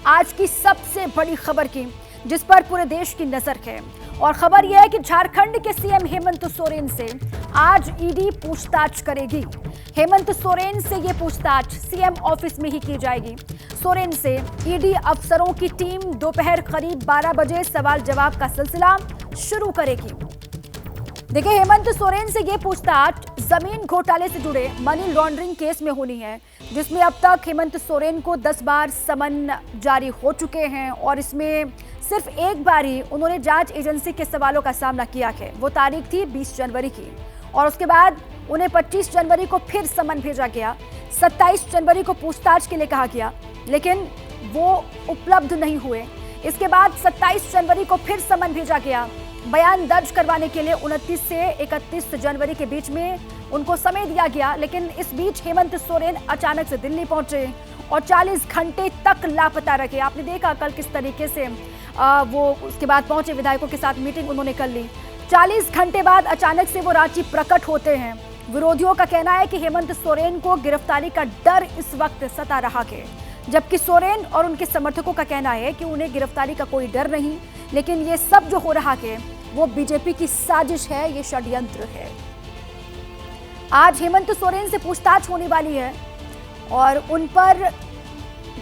आज की सबसे बड़ी खबर की, जिस पर पूरे देश की नजर है। और खबर यह है कि झारखंड के सीएम हेमंत सोरेन से आज ईडी पूछताछ करेगी। हेमंत सोरेन से ये पूछताछ सीएम ऑफिस में ही की जाएगी। सोरेन से ईडी अफसरों की टीम दोपहर करीब 12 बजे सवाल जवाब का सिलसिला शुरू करेगी। देखिए, हेमंत सोरेन से ये पूछताछ जमीन घोटाले से जुड़े मनी लॉन्ड्रिंग केस में होनी है, जिसमें अब तक हेमंत सोरेन को 10 बार समन जारी हो चुके हैं और इसमें सिर्फ एक बार ही उन्होंने जांच एजेंसी के सवालों का सामना किया है। वो तारीख थी 20 जनवरी की और उसके बाद उन्हें 25 जनवरी को फिर समन भेजा गया। 27 जनवरी को पूछताछ के लिए कहा गया, लेकिन वो उपलब्ध नहीं हुए। इसके बाद 27 जनवरी को फिर समन भेजा गया बयान दर्ज करवाने के लिए। 29 से 31 जनवरी के बीच में उनको समय दिया गया, लेकिन इस बीच हेमंत सोरेन अचानक से दिल्ली पहुंचे और 40 घंटे तक लापता रहे। आपने देखा कल किस तरीके से वो उसके बाद पहुंचे, विधायकों के साथ मीटिंग उन्होंने कर ली। 40 घंटे बाद अचानक से वो रांची प्रकट होते हैं। विरोधियों का कहना है कि हेमंत सोरेन को गिरफ्तारी का डर इस वक्त सता रहा है, जबकि सोरेन और उनके समर्थकों का कहना है कि उन्हें गिरफ्तारी का कोई डर नहीं, लेकिन ये सब जो हो रहा है वो बीजेपी की साजिश है, ये षड्यंत्र है। आज हेमंत सोरेन से पूछताछ होने वाली है और उन पर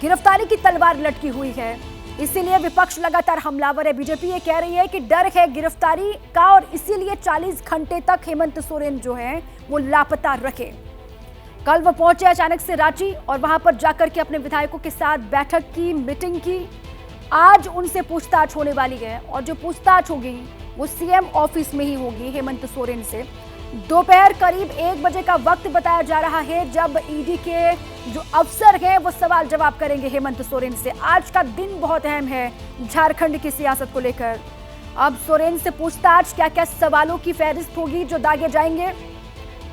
गिरफ्तारी की तलवार लटकी हुई है, इसीलिए विपक्ष लगातार हमलावर है। बीजेपी ये कह रही है कि डर है गिरफ्तारी का और इसीलिए 40 घंटे तक हेमंत सोरेन जो है वो लापता रखे। कल वो पहुंचे अचानक से रांची और वहां पर जाकर के अपने विधायकों के साथ बैठक की, मीटिंग की। आज उनसे पूछताछ होने वाली है और जो पूछताछ होगी वो सीएम ऑफिस में ही होगी हेमंत सोरेन से। दोपहर करीब 1 बजे का वक्त बताया जा रहा है जब ईडी के जो अफसर हैं वो सवाल जवाब करेंगे हेमंत सोरेन से। आज का दिन बहुत अहम है झारखंड की सियासत को लेकर। अब सोरेन से पूछताछ, क्या क्या सवालों की फहरिस्त होगी जो दागे जाएंगे।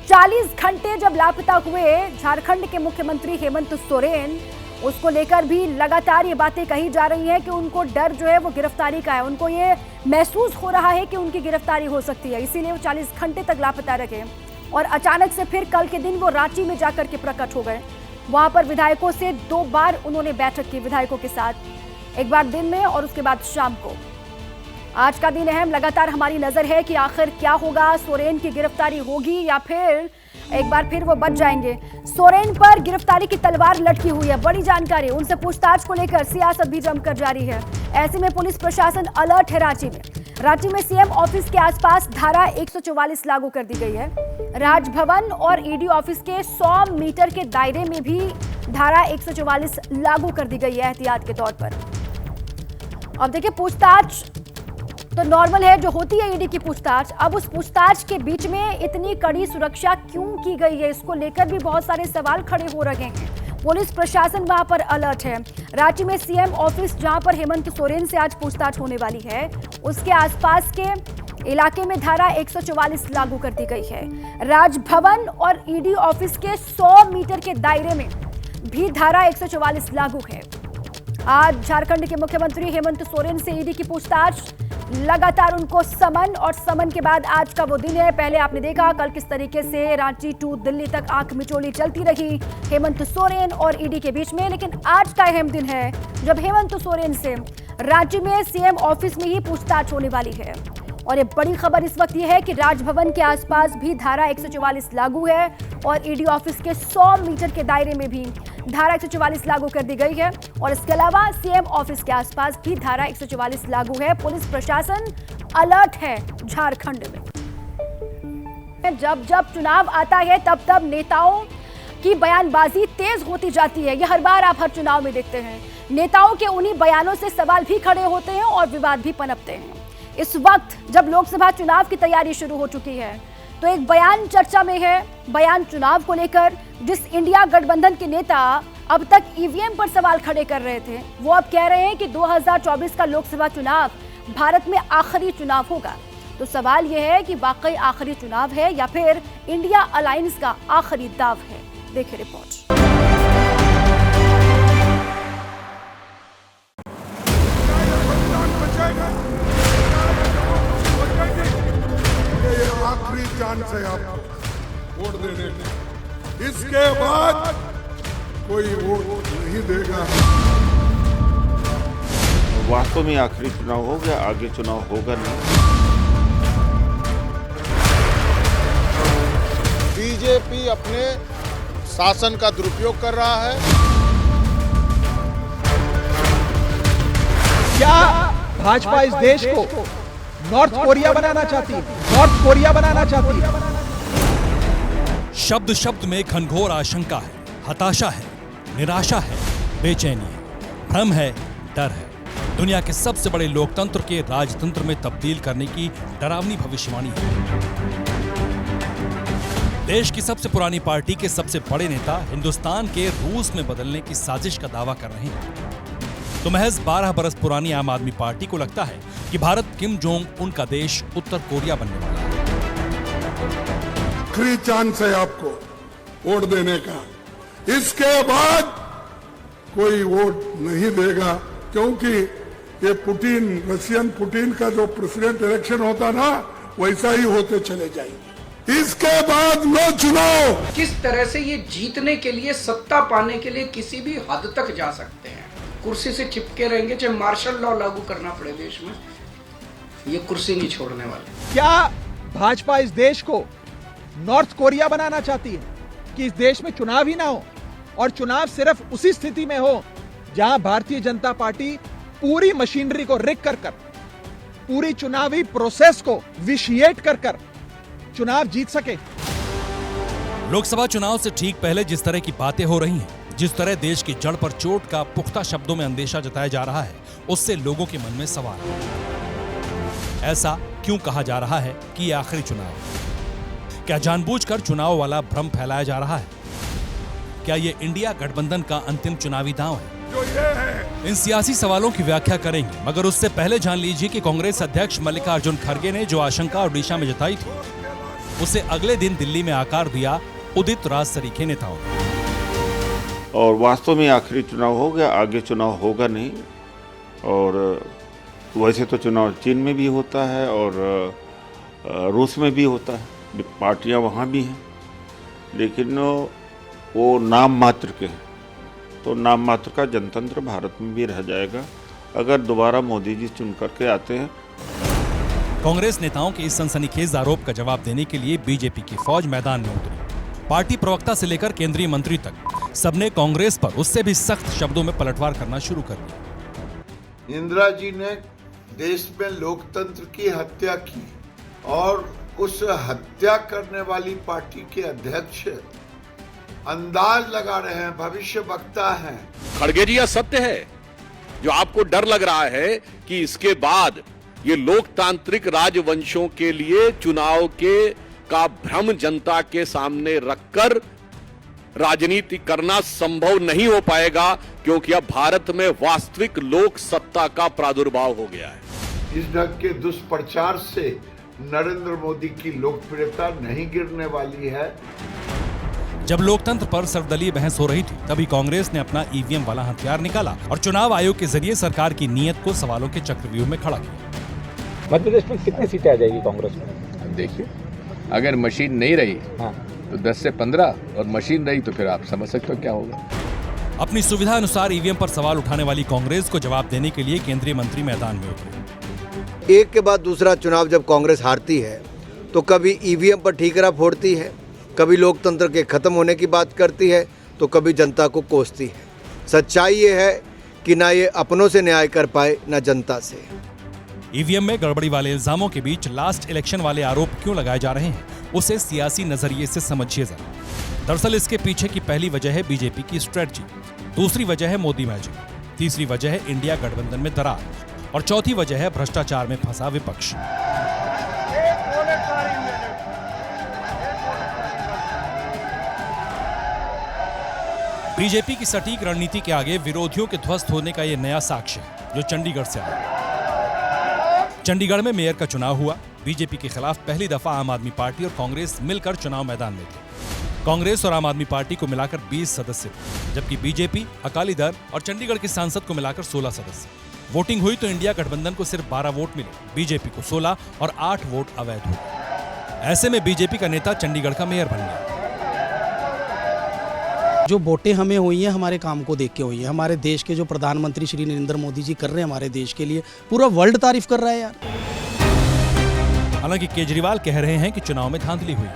40 घंटे जब लापता हुए झारखंड के मुख्यमंत्री हेमंत सोरेन, उसको लेकर भी लगातार ये बातें कही जा रही हैं कि उनको डर जो है वो गिरफ्तारी का है। उनको ये महसूस हो रहा है कि उनकी गिरफ्तारी हो सकती है, इसीलिए वो 40 घंटे तक लापता रहे। और अचानक से फिर कल के दिन वो रांची में जाकर के प्रकट हो गए। वहां पर विधायकों से 2 बार उन्होंने बैठक की विधायकों के साथ, एक बार दिन में और उसके बाद शाम को। आज का दिन अहम, लगातार हमारी नजर है कि आखिर क्या होगा। सोरेन की गिरफ्तारी होगी या फिर एक बार फिर वो बच जाएंगे। सोरेन पर गिरफ्तारी की तलवार लटकी हुई है, बड़ी जानकारी। उनसे पूछताछ को लेकर सियासत भी जमकर जारी है। ऐसे में पुलिस प्रशासन अलर्ट है। रांची में सीएम ऑफिस के आसपास धारा 144 लागू कर दी गई है। राजभवन और ईडी ऑफिस के 100 मीटर के दायरे में भी धारा 144 लागू कर दी गई है एहतियात के तौर पर। अब देखिए, पूछताछ तो नॉर्मल है जो होती है ईडी की पूछताछ। अब उस पूछताछ के बीच में इतनी कड़ी सुरक्षा क्यों की गई है, इसको लेकर भी बहुत सारे सवाल खड़े हो रहे हैं। पुलिस प्रशासन वहां पर अलर्ट है। रांची में सीएम ऑफिस, जहां पर हेमंत सोरेन से आज पूछताछ होने वाली है, उसके आसपास के इलाके में धारा 144 लागू कर दी गई है। राजभवन और ईडी ऑफिस के 100 मीटर के दायरे में भी धारा 144 लागू है। आज झारखंड के मुख्यमंत्री हेमंत सोरेन से ईडी की पूछताछ, लगातार उनको समन और समन के बाद आज का वो दिन है। पहले आपने देखा कल किस तरीके से रांची टू दिल्ली तक आंख मिचोली चलती रही हेमंत सोरेन और ईडी के बीच में, लेकिन आज का अहम दिन है जब हेमंत सोरेन से रांची में सीएम ऑफिस में ही पूछताछ होने वाली है। और ये बड़ी खबर इस वक्त ये है कि राजभवन के आसपास भी धारा 144 लागू है और ईडी ऑफिस के 100 मीटर के दायरे में भी धारा 144 लागू कर दी गई है। और इसके अलावा सीएम ऑफिस के आसपास भी धारा 144 लागू है। पुलिस प्रशासन अलर्ट है झारखंड में। जब जब चुनाव आता है तब तब नेताओं की बयानबाजी तेज होती जाती है। यह हर बार आप हर चुनाव में देखते हैं। नेताओं के उन्हीं बयानों से सवाल भी खड़े होते हैं और विवाद भी पनपते हैं। इस वक्त जब लोकसभा चुनाव की तैयारी शुरू हो चुकी है तो एक बयान चर्चा में है, बयान चुनाव को लेकर, जिस इंडिया गठबंधन के नेता अब तक ईवीएम पर सवाल खड़े कर रहे थे, वो अब कह रहे हैं कि 2024 का लोकसभा चुनाव भारत में आखिरी चुनाव होगा। तो सवाल यह है कि वाकई आखिरी चुनाव है या फिर इंडिया अलायंस का आखिरी दाव है। देखिए रिपोर्ट। आखिरी चांस है आपको वोट देने का। इसके बाद कोई वोट नहीं देगा। वास्तव में आखिरी चुनाव हो गया, आगे चुनाव होगा नहीं। बीजेपी अपने शासन का दुरुपयोग कर रहा है। क्या भाजपा इस देश को नॉर्थ कोरिया बनाना चाहती है? नॉर्थ कोरिया बनाना चाहती है। शब्द शब्द में घनघोर आशंका है, हताशा है, निराशा है, बेचैनी है, भ्रम है, डर है। दुनिया के सबसे बड़े लोकतंत्र के राजतंत्र में तब्दील करने की डरावनी भविष्यवाणी है। देश की सबसे पुरानी पार्टी के सबसे बड़े नेता हिंदुस्तान के रूस में बदलने की साजिश का दावा कर रहे हैं। तो महज 12 बरस पुरानी आम आदमी पार्टी को लगता है कि भारत किम जोंग उनका देश उत्तर कोरिया बनने वाला है। आखिरी चांस है आपको वोट देने का। इसके बाद कोई वोट नहीं देगा, क्योंकि ये पुतिन, रशियन पुतिन का जो प्रेसिडेंट इलेक्शन होता ना, वैसा ही होते चले जाएंगे। इसके बाद नो चुनाव। किस तरह से ये जीतने के लिए, सत्ता पाने के लिए किसी भी हद तक जा सकते हैं। कुर्सी से चिपके रहेंगे, चाहे मार्शल लॉ लागू करना पड़े देश में, ये कुर्सी नहीं छोड़ने वाले। क्या भाजपा इस देश को नॉर्थ कोरिया बनाना चाहती है कि इस देश में चुनाव ही ना हो, और चुनाव सिर्फ उसी स्थिति में हो जहां भारतीय जनता पार्टी पूरी मशीनरी को रिग कर पूरी चुनावी प्रोसेस को विशिएट कर चुनाव जीत सके? लोकसभा चुनाव से ठीक पहले जिस तरह की बातें हो रही हैं, जिस तरह देश की जड़ पर चोट का पुख्ता शब्दों में अंदेशा जताया जा रहा है, उससे लोगों के मन में सवाल है। ऐसा क्यों कहा जा रहा है कि ये आखिरी चुनाव है? क्या जानबूझकर चुनाव वाला भ्रम फैलाया जा रहा है? क्या ये इंडिया गठबंधन का अंतिम चुनावी दांव है? इन सियासी सवालों की व्याख्या करेंगे, मगर उससे पहले जान लीजिए कि कांग्रेस अध्यक्ष मल्लिकार्जुन खड़गे ने जो आशंका ओडिशा में जताई थी, उसे अगले दिन दिल्ली में आकार दिया उदित राज सरीखे नेताओं ने। और वास्तव में आखिरी चुनाव हो गया, आगे चुनाव होगा नहीं। और वैसे तो चुनाव चीन में भी होता है और रूस में भी होता है, पार्टियां वहाँ भी हैं, लेकिन वो नाम मात्र के हैं। तो नाम मात्र का जनतंत्र भारत में भी रह जाएगा अगर दोबारा मोदी जी चुन करके आते हैं। कांग्रेस नेताओं के इस सनसनीखेज आरोप का जवाब देने के लिए बीजेपी की फौज मैदान में उतरी। पार्टी प्रवक्ता से लेकर केंद्रीय मंत्री तक सबने कांग्रेस पर उससे भी सख्त शब्दों में पलटवार करना शुरू कर दिया। इंदिरा जी ने देश में लोकतंत्र की हत्या की और उस हत्या करने वाली पार्टी के अध्यक्ष अंदाज लगा रहे हैं, भविष्य वक्ता हैं। खड़गे जी, यह सत्य है जो आपको डर लग रहा है कि इसके बाद ये लोकतांत्रिक राजवंशों के लिए चुनाव का भ्रम जनता के सामने रखकर राजनीति करना संभव नहीं हो पाएगा, क्योंकि अब भारत में वास्तविक लोक सत्ता का प्रादुर्भाव हो गया है। इस ढंग के दुष्प्रचार से नरेंद्र मोदी की लोकप्रियता नहीं गिरने वाली है। जब लोकतंत्र पर सर्वदलीय बहस हो रही थी, तभी कांग्रेस ने अपना ईवीएम वाला हथियार निकाला और चुनाव आयोग के जरिए सरकार की नीयत को सवालों के चक्रव्यूह में खड़ा किया। मध्य प्रदेश में कितनी सीटें आ जाएगी कांग्रेस में? अब देखिए, अगर मशीन नहीं रही तो 10 से 15, और मशीन रही तो फिर आप समझ सकते हो क्या होगा। अपनी सुविधा अनुसार ईवीएम पर सवाल उठाने वाली कांग्रेस को जवाब देने के लिए केंद्रीय मंत्री मैदान में उतरे। एक के बाद दूसरा चुनाव जब कांग्रेस हारती है तो कभी ईवीएम पर ठीकरा फोड़ती है, कभी लोकतंत्र के खत्म होने की बात करती है, तो कभी जनता को कोसती है। सच्चाई ये है कि ना ये अपनों से न्याय कर पाए, ना जनता से। ईवीएम में गड़बड़ी वाले इल्जामों के बीच लास्ट इलेक्शन वाले आरोप क्यों लगाए जा रहे हैं, उसे सियासी नजरिए से समझिए जरा। दरअसल इसके पीछे की पहली वजह है बीजेपी की स्ट्रेटजी, दूसरी वजह है मोदी मैजिक, तीसरी वजह है इंडिया गठबंधन में दरार, और चौथी वजह है भ्रष्टाचार में फंसा विपक्ष। बीजेपी की सटीक रणनीति के आगे विरोधियों के ध्वस्त होने का यह नया साक्ष्य है जो चंडीगढ़ से आया। चंडीगढ़ में मेयर का चुनाव हुआ। बीजेपी के खिलाफ पहली दफा आम आदमी पार्टी और कांग्रेस मिलकर चुनाव मैदान में थे। कांग्रेस और आम आदमी पार्टी को मिलाकर 20 सदस्य थे, जबकि बीजेपी, अकाली दल और चंडीगढ़ के सांसद को मिलाकर 16 सदस्य। वोटिंग हुई तो इंडिया गठबंधन को सिर्फ 12 वोट मिले, बीजेपी को 16 और 8 वोट अवैध हुए। ऐसे में बीजेपी का नेता चंडीगढ़ का मेयर बन गया। जो वोटें हमें हुई हैं हमारे काम को देख के हुई हैं। हमारे देश के जो प्रधानमंत्री श्री नरेंद्र मोदी जी कर रहे हैं हमारे देश के लिए, पूरा वर्ल्ड तारीफ कर रहा है यार। हालांकि केजरीवाल कह रहे हैं कि चुनाव में धांधली हुई।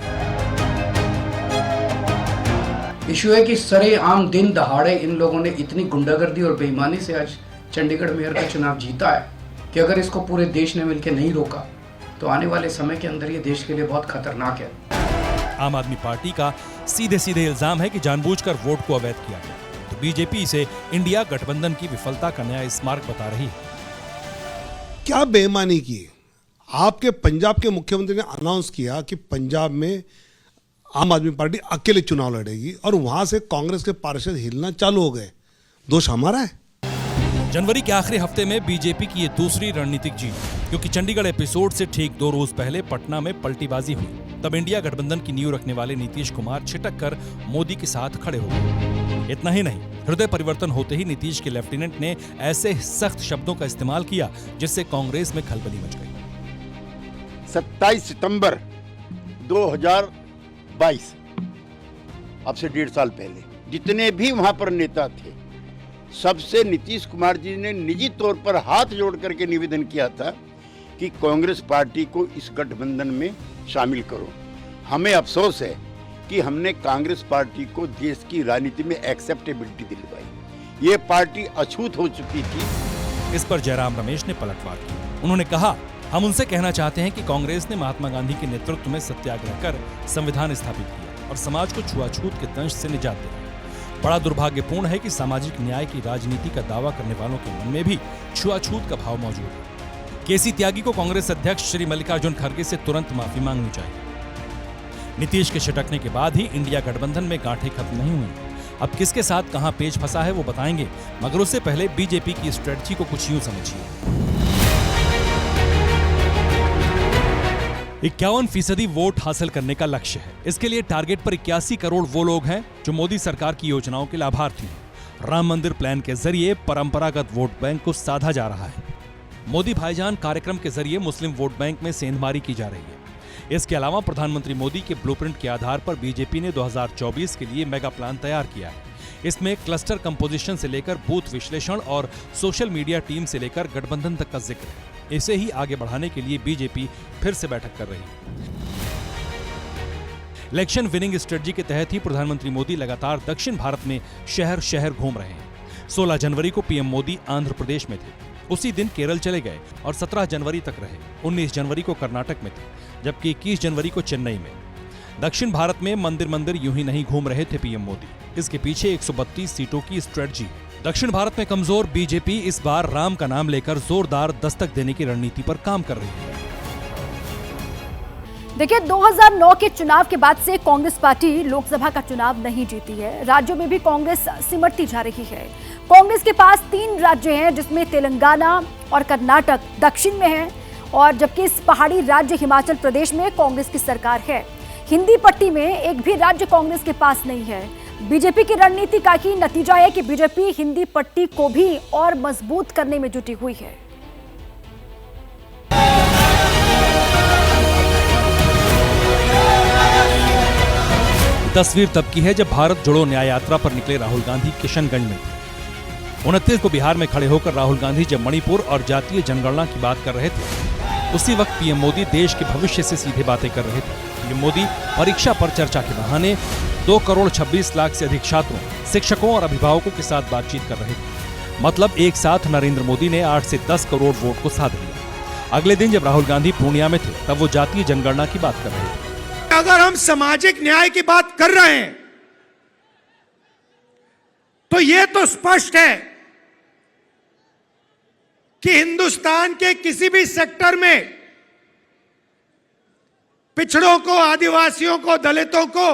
इशू है कि सरेआम दिन दहाड़े इन लोगों ने इतनी गुंडागर्दी और बेईमानी से आज चंडीगढ़ मेयर का चुनाव जीता है कि अगर इसको पूरे देश ने मिलकर नहीं रोका तो आने वाले समय के अंदर ये देश के लिए बहुत खतरनाक है। आम आदमी पार्टी का सीधे सीधे इल्जाम है कि जानबूझकर वोट को अवैध किया गया, तो बीजेपी इसे इंडिया गठबंधन की विफलता का नया स्मारक बता रही है। क्या बेईमानी की? आपके पंजाब के मुख्यमंत्री ने अनाउंस किया कि पंजाब में आम आदमी पार्टी अकेले चुनाव लड़ेगी और वहां से कांग्रेस के पार्षद हिलना चालू हो गए। दोष हमारा है। जनवरी के आखिरी हफ्ते में बीजेपी की ये दूसरी रणनीतिक जीत, क्योंकि चंडीगढ़ एपिसोड से ठीक 2 रोज पहले पटना में पलटीबाजी हुई। तब इंडिया गठबंधन की नींव रखने वाले नीतीश कुमार छिटक कर मोदी के साथ खड़े हो गए। इतना ही नहीं, हृदय परिवर्तन होते ही नीतीश के लेफ्टिनेंट ने ऐसे सख्त शब्दों का इस्तेमाल किया जिससे कांग्रेस में खलबली मच गई। 27 सितंबर 2022, अब से 1.5 साल पहले, जितने भी वहां पर नेता थे, सबसे नीतीश कुमार जी ने निजी तौर पर हाथ जोड़ करके निवेदन किया था कि कांग्रेस पार्टी को इस गठबंधन में शामिल करो। हमें अफसोस है कि हमने कांग्रेस पार्टी को देश की राजनीति में एक्सेप्टेबिलिटी दिलवाई। ये पार्टी अछूत हो चुकी थी। इस पर जयराम रमेश ने पलटवार की। उन्होंने कहा, हम उनसे कहना चाहते हैं कि कांग्रेस ने महात्मा गांधी के नेतृत्व में सत्याग्रह कर संविधान स्थापित किया और समाज को छुआछूत के दंश से निजात दिलाई। बड़ा दुर्भाग्यपूर्ण है कि सामाजिक न्याय की राजनीति का दावा करने वालों के मन में भी छुआछूत का भाव मौजूद है। केसी त्यागी को कांग्रेस अध्यक्ष श्री मल्लिकार्जुन खड़गे से तुरंत माफी मांगनी चाहिए। नीतीश के छिटकने के बाद ही इंडिया गठबंधन में गांठें खत्म नहीं हुई। अब किसके साथ कहां पेच फंसा है वो बताएंगे, मगर उससे पहले बीजेपी की स्ट्रेटजी को कुछ यूं समझिए। 51% वोट हासिल करने का लक्ष्य है। इसके लिए टारगेट पर 81 करोड़ वो लोग हैं जो मोदी सरकार की योजनाओं के लाभार्थी हैं। राम मंदिर प्लान के जरिए परंपरागत वोट बैंक को साधा जा रहा है। मोदी भाईजान कार्यक्रम के जरिए मुस्लिम वोट बैंक में सेंधमारी की जा रही है। इसके अलावा प्रधानमंत्री मोदी के ब्लूप्रिंट के आधार पर बीजेपी ने 2024 के लिए मेगा प्लान तैयार किया है। इसमें क्लस्टर कंपोजिशन से लेकर बूथ विश्लेषण और सोशल मीडिया टीम से लेकर गठबंधन तक का जिक्र है। इसे ही आगे बढ़ाने के लिए बीजेपी फिर से बैठक कर रही है। इलेक्शन विनिंग स्ट्रेटजी के तहत ही प्रधानमंत्री मोदी लगातार दक्षिण भारत में शहर शहर घूम रहे हैं। 16 जनवरी को पीएम मोदी आंध्र प्रदेश में थे, उसी दिन केरल चले गए और 17 जनवरी तक रहे। 19 जनवरी को कर्नाटक में थे, जबकि 21 जनवरी को चेन्नई में। दक्षिण भारत में मंदिर मंदिर यूं ही नहीं घूम रहे थे पीएम मोदी। इसके पीछे 132 सीटों की स्ट्रेटजी। दक्षिण भारत में कमजोर बीजेपी इस बार राम का नाम लेकर जोरदार दस्तक देने की रणनीति पर काम कर रही है। देखिए, 2009 के चुनाव के बाद से कांग्रेस पार्टी लोकसभा का चुनाव नहीं जीती है। राज्यों में भी कांग्रेस सिमटती जा रही है। कांग्रेस के पास 3 राज्य हैं, जिसमें तेलंगाना और कर्नाटक दक्षिण में है, और जबकि इस पहाड़ी राज्य हिमाचल प्रदेश में कांग्रेस की सरकार है। हिंदी पट्टी में एक भी राज्य कांग्रेस के पास नहीं है। बीजेपी की रणनीति का ही नतीजा है कि बीजेपी हिंदी पट्टी को भी और मजबूत करने में जुटी हुई है। तस्वीर तब की है जब भारत जोड़ो न्याय यात्रा पर निकले राहुल गांधी किशनगंज में थे। 29 को बिहार में खड़े होकर राहुल गांधी जब मणिपुर और जातीय जनगणना की बात कर रहे थे, उसी वक्त पीएम मोदी देश के भविष्य से सीधे बातें कर रहे थे। पीएम मोदी परीक्षा पर चर्चा के बहाने 2 करोड़ 26 लाख से अधिक छात्रों, शिक्षकों और अभिभावकों के साथ बातचीत कर रहे थे। मतलब एक साथ नरेंद्र मोदी ने 8 से 10 करोड़ वोट को साध लिया। अगले दिन जब राहुल गांधी पूर्णिया में थे, तब वो जातीय जनगणना की बात कर रहे थे। अगर हम सामाजिक न्याय की बात कर रहे हैं तो यह तो स्पष्ट है कि हिंदुस्तान के किसी भी सेक्टर में पिछड़ों को, आदिवासियों को, दलितों को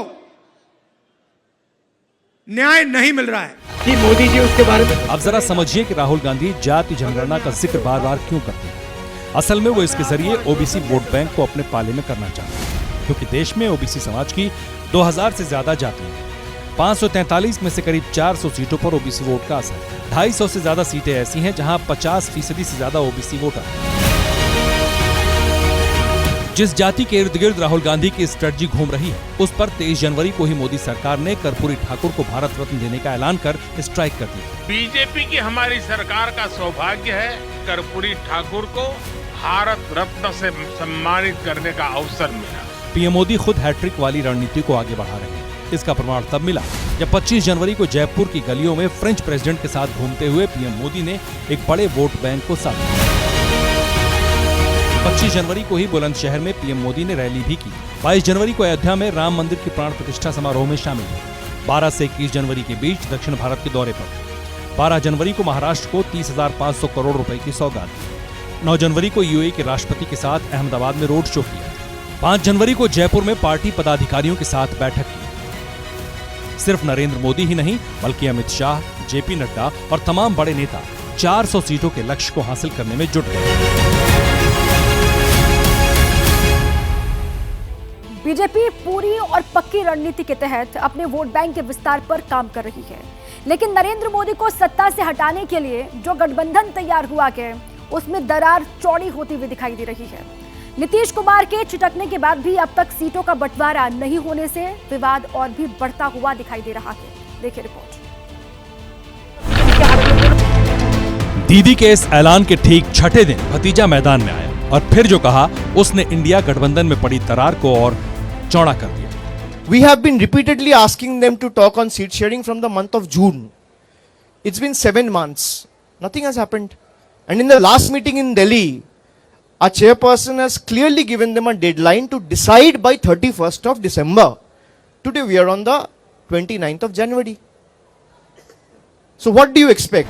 न्याय नहीं मिल रहा है कि मोदी जी उसके बारे में। अब जरा समझिए कि राहुल गांधी जाति जनगणना का जिक्र बार बार क्यों करते हैं। असल में वो इसके जरिए ओबीसी वोट बैंक को अपने पाले में करना चाहते हैं, क्योंकि देश में ओबीसी समाज की 2000 से ज्यादा जातियां हैं। 543 में से करीब 400 सीटों पर ओबीसी वोट का असर है। 250 से ज्यादा सीटें ऐसी हैं जहां 50% से ज्यादा ओबीसी वोटर हैं। जिस जाति के इर्द गिर्द राहुल गांधी की स्ट्रेटजी घूम रही है, उस पर 23 जनवरी को ही मोदी सरकार ने कर्पूरी ठाकुर को भारत रत्न देने का ऐलान कर स्ट्राइक कर दिया। बीजेपी की हमारी सरकार का सौभाग्य है, कर्पूरी ठाकुर को भारत रत्न से सम्मानित करने का अवसर मिला। पीएम मोदी खुद हैट्रिक वाली रणनीति को आगे बढ़ा रहे हैं। इसका प्रमाण तब मिला जब 25 जनवरी को जयपुर की गलियों में फ्रेंच प्रेसिडेंट के साथ घूमते हुए पीएम मोदी ने एक बड़े वोट बैंक को साथ दिया। 25 जनवरी को ही बुलंदशहर में पीएम मोदी ने रैली भी की। 22 जनवरी को अयोध्या में राम मंदिर की प्राण प्रतिष्ठा समारोह में शामिल हुए। 12 से 21 जनवरी के बीच दक्षिण भारत के दौरे पर 12 जनवरी को महाराष्ट्र को 30,500 करोड़ रुपए की सौगात दी। 9 जनवरी को यूएई के राष्ट्रपति के साथ अहमदाबाद में रोड शो किया। 5 जनवरी को जयपुर में पार्टी पदाधिकारियों के साथ बैठक की। सिर्फ नरेंद्र मोदी ही नहीं बल्कि अमित शाह, जेपी नड्डा और तमाम बड़े नेता 400 सीटों के लक्ष्य को हासिल करने में जुट गए। बीजेपी पूरी और पक्की रणनीति के तहत अपने वोट बैंक के विस्तार पर काम कर रही है, लेकिन नरेंद्र मोदी को सत्ता से हटाने के लिए जो गठबंधन तैयार हुआ है उसमें दरार चौड़ी होती हुई दिखाई दे रही है। नीतीश कुमार के छिटकने के बाद भी अब तक सीटों का बंटवारा नहीं होने से विवाद और भी बढ़ता हुआ दिखाई दे रहा है। देखिए रिपोर्ट। दीदी के इस ऐलान के ठीक छठे दिन भतीजा मैदान में आया और फिर जो कहा उसने इंडिया गठबंधन में पड़ी दरार को और चौड़ा कर दिया। We have been repeatedly asking them to talk on seat sharing from the month of June. It's been 7 months. Nothing has happened. And in the last meeting in Delhi, our chairperson has clearly given them a deadline to decide by 31st of December. Today we are on the 29th of January. So what do you expect?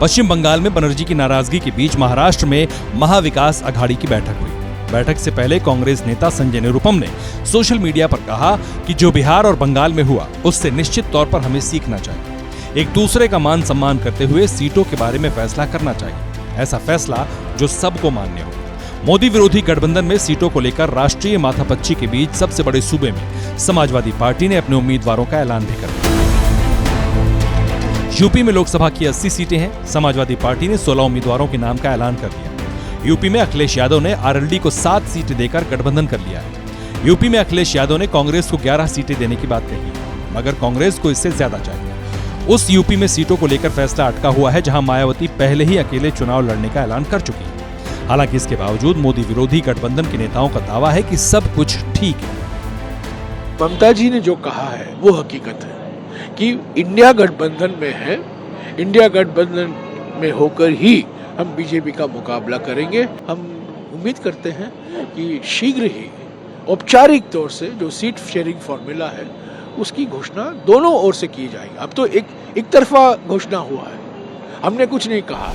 पश्चिम बंगाल में बनर्जी की नाराजगी के बीच महाराष्ट्र में महाविकास अघाड़ी की बैठक हुई। बैठक से पहले कांग्रेस नेता संजय निरुपम ने सोशल मीडिया पर कहा कि जो बिहार और बंगाल में हुआ उससे निश्चित तौर पर हमें सीखना चाहिए। एक दूसरे का मान सम्मान करते हुए सीटों के बारे में फैसला करना चाहिए, ऐसा फैसला जो सबको मान्य हो। मोदी विरोधी गठबंधन में सीटों को लेकर राष्ट्रीय माथापच्ची के बीच सबसे बड़े सूबे में समाजवादी पार्टी ने अपने उम्मीदवारों का ऐलान भी कर दिया। यूपी में लोकसभा की 80 सीटें हैं। समाजवादी पार्टी ने 16 उम्मीदवारों के नाम का ऐलान कर दिया। यूपी में अखिलेश यादव ने आरएलडी को 7 सीटें देकर गठबंधन कर लिया है। यूपी में अखिलेश यादव ने कांग्रेस को 11 सीटें देने की बात कही, मगर कांग्रेस को इससे ज्यादा चाहिए। उस यूपी में सीटों को लेकर फैसला अटका हुआ है, जहां मायावती पहले ही अकेले चुनाव लड़ने का ऐलान कर चुकी है। हालांकि इसके बावजूद मोदी विरोधी गठबंधन के नेताओं का दावा है कि सब कुछ ठीक है। ममता जी ने जो कहा है वो हकीकत है कि इंडिया गठबंधन में है, इंडिया गठबंधन में होकर ही हम बीजेपी का मुकाबला करेंगे। हम उम्मीद करते हैं कि शीघ्र ही औपचारिक तौर से जो सीट शेयरिंग फॉर्मूला है उसकी घोषणा दोनों ओर से की जाएगी। अब तो एक तरफा घोषणा हुआ है, हमने कुछ नहीं कहा।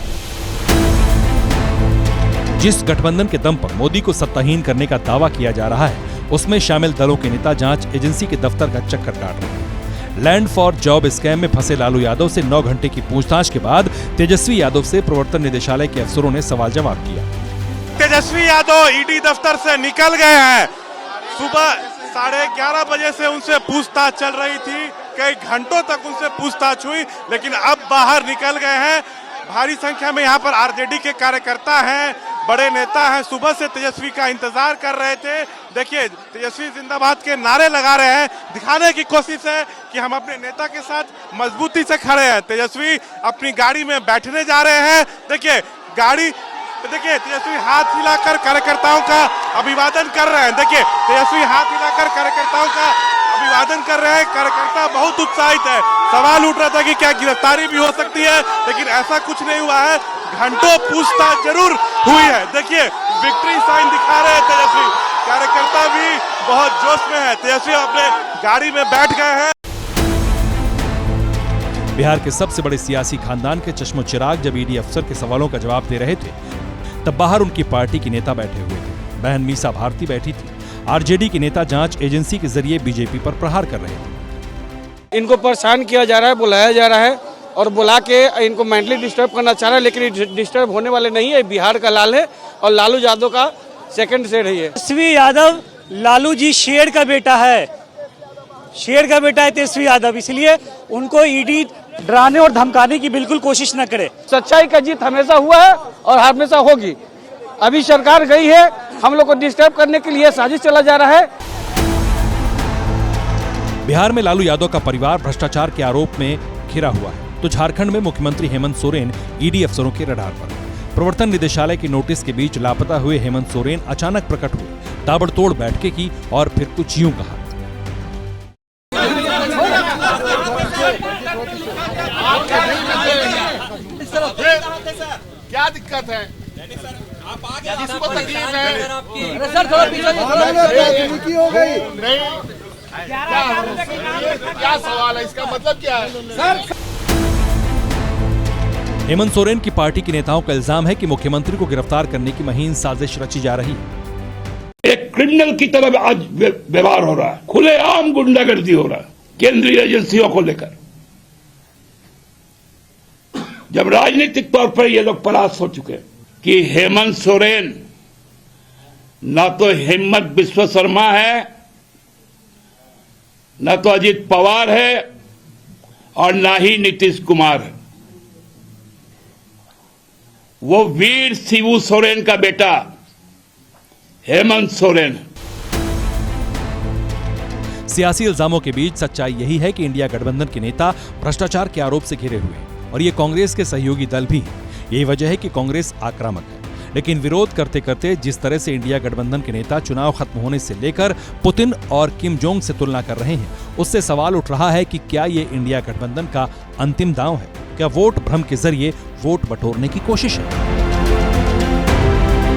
जिस गठबंधन के दम पर मोदी को सत्ताहीन करने का दावा किया जा रहा है उसमें शामिल दलों के नेता जांच एजेंसी के दफ्तर का चक्कर काट रहे हैं। लैंड फॉर जॉब स्कैम में फंसे लालू यादव से 9 घंटे की पूछताछ के बाद तेजस्वी यादव से प्रवर्तन निदेशालय के अफसरों ने सवाल जवाब किया। तेजस्वी यादव ईडी दफ्तर से निकल गए हैं। सुबह 11:30 बजे से उनसे पूछताछ चल रही थी, कई घंटों तक उनसे पूछताछ हुई, लेकिन अब बाहर निकल गए हैं। भारी संख्या में यहाँ पर आरजेडी के कार्यकर्ता हैं, बड़े नेता हैं, सुबह से तेजस्वी का इंतजार कर रहे थे। देखिए तेजस्वी जिंदाबाद के नारे लगा रहे हैं, दिखाने की कोशिश है कि हम अपने नेता के साथ मजबूती से खड़े हैं। तेजस्वी अपनी गाड़ी में बैठने जा रहे हैं। देखिए तेजस्वी हाथ हिलाकर कार्यकर्ताओं का अभिवादन कर रहे हैं। देखिए तेजस्वी हाथ हिलाकर कार्यकर्ताओं का अभिवादन कर रहे हैं। कार्यकर्ता बहुत उत्साहित है। सवाल उठ रहा था कि क्या गिरफ्तारी भी हो सकती है, लेकिन ऐसा कुछ नहीं हुआ है। घंटों पूछताछ जरूर हुई है। देखिए विक्ट्री साइन दिखा रहे हैं तेजस्वी। कार्यकर्ता भी बहुत जोश में है। तेजस्वी अपने गाड़ी में बैठ गए हैं। बिहार के सबसे बड़े सियासी खानदान के चश्मो चिराग जब ईडी अफसर के सवालों का जवाब दे रहे थे तब बाहर उनकी पार्टी के नेता बैठे हुए थे। बहन मीसा भारती बैठी थी। आरजेडी के नेता जांच एजेंसी के जरिए बीजेपी पर प्रहार कर रहे थे। इनको परेशान किया जा रहा है, बुलाया जा रहा है और बुला के इनको मेंटली डिस्टर्ब करना चाह रहा है, लेकिन डिस्टर्ब होने वाले नहीं है। बिहार का लाल है और लालू यादव का सेकंड सेड है। तेजस्वी यादव लालू जी शेर का बेटा है, शेर का बेटा है तेजस्वी यादव, इसलिए उनको ईडी डराने और धमकाने की बिल्कुल कोशिश न करे। सच्चाई का जीत हमेशा हुआ है और हमेशा होगी। अभी सरकार गई है हम लोग को डिस्टर्ब करने के लिए साजिश चला जा रहा है। बिहार में लालू यादव का परिवार भ्रष्टाचार के आरोप में घिरा हुआ है, तो झारखंड में मुख्यमंत्री हेमंत सोरेन ईडी अफसरों के रडार पर। प्रवर्तन निदेशालय की नोटिस के बीच लापता हुए हेमंत सोरेन अचानक प्रकट हुए, ताबड़तोड़ बैठकें की और फिर कुछ यूं कहा। क्या दिक्कत है? जिसको तकलीफ है हो गई नहीं, क्या सवाल है? इसका मतलब क्या है? हेमंत सोरेन की पार्टी के नेताओं का इल्जाम है कि मुख्यमंत्री को गिरफ्तार करने की महीन साजिश रची जा रही है। एक क्रिमिनल की तरह आज व्यवहार हो रहा है, खुलेआम गुंडागर्दी हो रहा है केंद्रीय एजेंसियों को लेकर। जब राजनीतिक तौर पर ये लोग परास्त हो चुके कि हेमंत सोरेन ना तो हिम्मत विश्व शर्मा है, ना तो अजित पवार है और ना ही नीतीश कुमार है। वो वीर शिबू सोरेन का बेटा हेमंत सोरेन। सियासी इल्जामों के बीच सच्चाई यही है कि इंडिया गठबंधन के नेता भ्रष्टाचार के आरोप से घिरे हुए हैं और ये कांग्रेस के सहयोगी दल भी हैं। यही वजह है कि कांग्रेस आक्रामक है, लेकिन विरोध करते करते जिस तरह से इंडिया गठबंधन के नेता चुनाव खत्म होने से लेकर पुतिन और किम जोंग से तुलना कर रहे हैं, उससे सवाल उठ रहा है कि क्या ये इंडिया गठबंधन का अंतिम दांव है? क्या वोट भ्रम के जरिए वोट बटोरने की कोशिश है?